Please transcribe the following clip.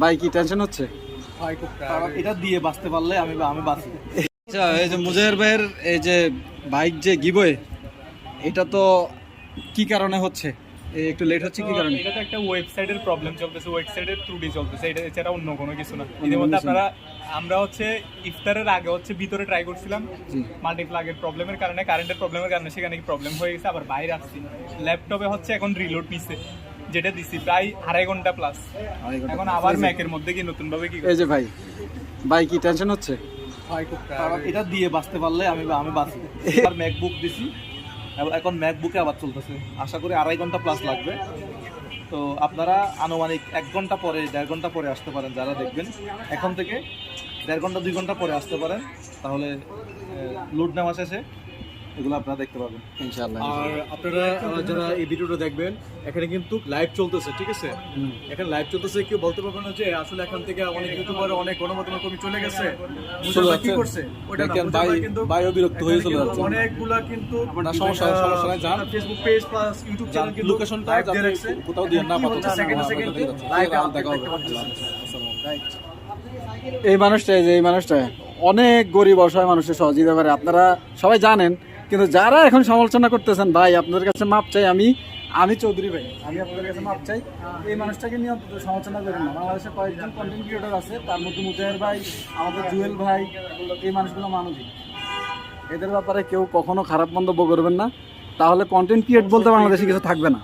ভাই কি টেনশন হচ্ছে? এটা দিয়ে বাঁচতে পারলে আমি বাঁচি। আচ্ছা, এই যে মুজাহির ভাইয়ের এই যে বাইক যে গিভওয়ে, এটা তো কি কারণে হচ্ছে? একটু লেট হচ্ছে কি কারণে? এটা তো একটা ওয়েবসাইটের প্রবলেম চলতেছে, ওয়েবসাইটের ত্রুটি চলতেছে, এটা এছাড়া অন্য কোনো কিছু না। এর মধ্যে আমরা ইফতারের আগে ভিতরে ট্রাই করছিলাম, মাল্টিপ্লাগের প্রবলেমের কারণে, কারেন্টের প্রবলেমের কারণে সেখানে কি প্রবলেম হয়ে গেছে, আবার বাইরে আসছি। ল্যাপটপে এখন রিলোড নিচ্ছে, যেটা দিছি প্রায় 2.5 ঘন্টা প্লাস। এখন আবার ম্যাকের মধ্যে কি নতুন ভাবে কি এই যে ভাই কি টেনশন হচ্ছে? এটা দিয়ে বাঁচতে পারলে আমি বাঁচি। আর ম্যাকবুক দিছি, এখন ম্যাকবুকে আবার চলতেছে, আশা করি 2.5 ঘন্টা প্লাস লাগবে। তো আপনারা আনুমানিক 1 ঘন্টা পরে 1.5 ঘন্টা পরে আসতে পারেন, যারা দেখবেন এখন থেকে 1.5 ঘন্টা 2 ঘন্টা পরে আসতে পারেন, তাহলে লোড নেওয়া শেষে এগুলো আপনারা দেখতে পাবেন ইনশাআল্লাহ। আর আপনারা যারা এই ভিডিওটা দেখবেন, এখানে কিন্তু লাইভ চলতেছে, ঠিক আছে? এখানে লাইভ চলতেছে, কেউ বলতে পারবে না যে আসলে এখান থেকে অনেক ইউটিউবার, অনেক গণমাধ্যম কর্মী চলে গেছে, কি করছে ওটা না। কিন্তু বিরক্ত হয়ে চলে যাচ্ছে। অনেকগুলা কিন্তু সমস্যা নাই, যান Facebook page plus YouTube channel কিন্তু লোকেশনটা লাইভ দিয়ে রাখছে, কোথাও দিয়ে না, পাতা সেকেন্ড লাইভ দেখা হবে। এই মানুষটা অনেক গরিব অসহায় মানুষের সহযোগিতা করে, আপনারা সবাই জানেন। কিন্তু যারা এখন সমালোচনা করতেছেন, ভাই আপনাদের কাছে মাপ চাই। আমি চৌধুরী ভাই, আমি আপনাদের কাছে মাপ চাই। এই মানুষটাকে নিয়ে অন্তত সমালোচনা করেন না। বাংলাদেশে কয়েকজন কন্টেন্ট ক্রিয়েটর আছে, তার মধ্যে মুজাহির ভাই, আমাদের জুয়েল ভাই, এই মানুষগুলো মানবিক। এদের ব্যাপারে কেউ কখনো খারাপ মন্তব্য করবেন না, তাহলে কন্টেন্ট ক্রিয়েট বলতে বাংলাদেশে কিছু থাকবে না।